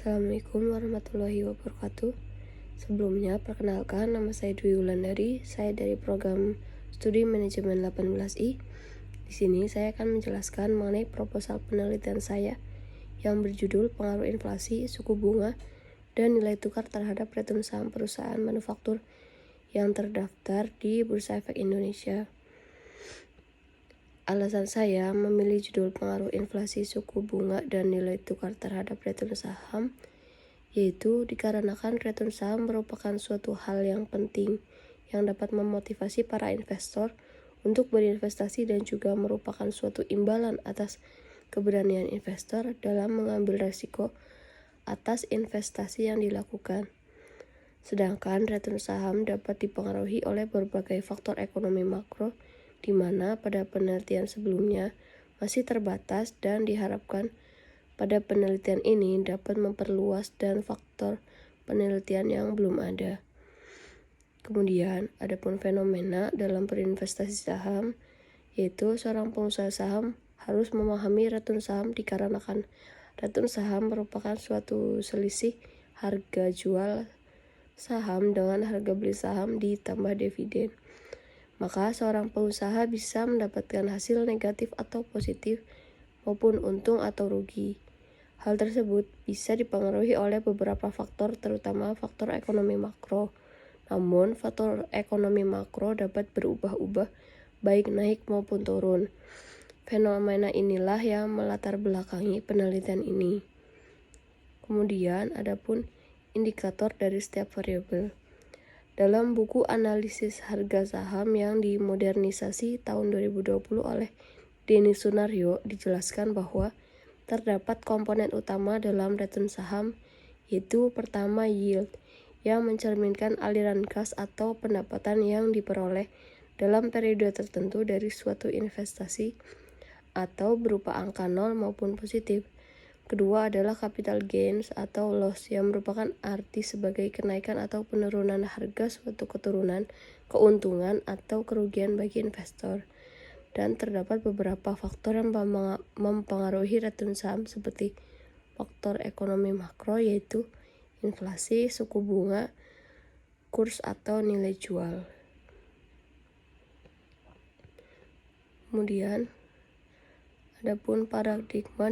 Assalamualaikum warahmatullahi wabarakatuh. Sebelumnya, perkenalkan, nama saya Dwi Wulandari. Saya dari program studi manajemen 18I. Di sini saya akan menjelaskan mengenai proposal penelitian saya yang berjudul pengaruh inflasi, suku bunga, dan nilai tukar terhadap return saham perusahaan manufaktur yang terdaftar di Bursa Efek Indonesia. Alasan saya memilih judul pengaruh inflasi, suku bunga, dan nilai tukar terhadap return saham yaitu dikarenakan return saham merupakan suatu hal yang penting yang dapat memotivasi para investor untuk berinvestasi dan juga merupakan suatu imbalan atas keberanian investor dalam mengambil risiko atas investasi yang dilakukan. Sedangkan return saham dapat dipengaruhi oleh berbagai faktor ekonomi makro di mana pada penelitian sebelumnya masih terbatas dan diharapkan pada penelitian ini dapat memperluas dan faktor penelitian yang belum ada. Kemudian, adapun fenomena dalam berinvestasi saham, yaitu seorang pengusaha saham harus memahami return saham dikarenakan return saham merupakan suatu selisih harga jual saham dengan harga beli saham ditambah dividen. Maka seorang pengusaha bisa mendapatkan hasil negatif atau positif maupun untung atau rugi. Hal tersebut bisa dipengaruhi oleh beberapa faktor, terutama faktor ekonomi makro. Namun, faktor ekonomi makro dapat berubah-ubah baik naik maupun turun. Fenomena inilah yang melatar belakangi penelitian ini. Kemudian, adapun indikator dari setiap variabel. Dalam buku analisis harga saham yang dimodernisasi tahun 2020 oleh Denny Sunario dijelaskan bahwa terdapat komponen utama dalam return saham, yaitu pertama yield, yang mencerminkan aliran kas atau pendapatan yang diperoleh dalam periode tertentu dari suatu investasi atau berupa angka 0 maupun positif. Kedua adalah capital gains atau loss yang merupakan arti sebagai kenaikan atau penurunan harga suatu keuntungan atau kerugian bagi investor. Dan terdapat beberapa faktor yang mempengaruhi return saham seperti faktor ekonomi makro yaitu inflasi, suku bunga, kurs atau nilai jual. Kemudian adapun paradigma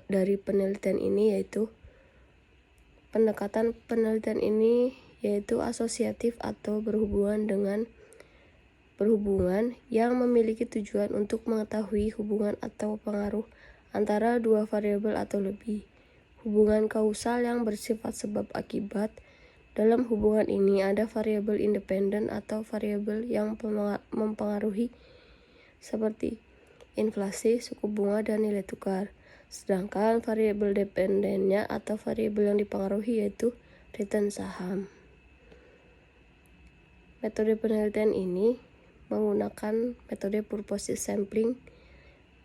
dari penelitian ini yaitu pendekatan penelitian ini yaitu asosiatif atau berhubungan yang memiliki tujuan untuk mengetahui hubungan atau pengaruh antara dua variabel atau lebih. Hubungan kausal yang bersifat sebab akibat. Dalam hubungan ini ada variabel independen atau variabel yang mempengaruhi seperti inflasi, suku bunga, dan nilai tukar. Sedangkan variabel dependennya atau variabel yang dipengaruhi yaitu return saham. Metode penelitian ini menggunakan metode purposive sampling.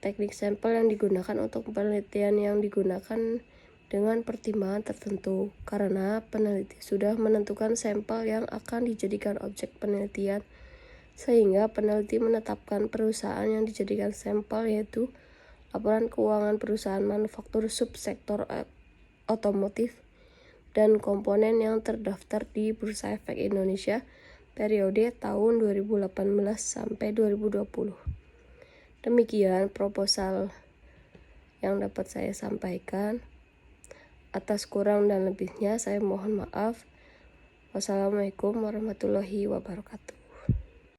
Teknik sampel yang digunakan untuk penelitian yang digunakan dengan pertimbangan tertentu karena peneliti sudah menentukan sampel yang akan dijadikan objek penelitian, sehingga peneliti menetapkan perusahaan yang dijadikan sampel yaitu laporan keuangan perusahaan manufaktur subsektor otomotif dan komponen yang terdaftar di Bursa Efek Indonesia periode tahun 2018 sampai 2020. Demikian proposal yang dapat saya sampaikan. Atas kurang dan lebihnya saya mohon maaf. Wassalamualaikum warahmatullahi wabarakatuh.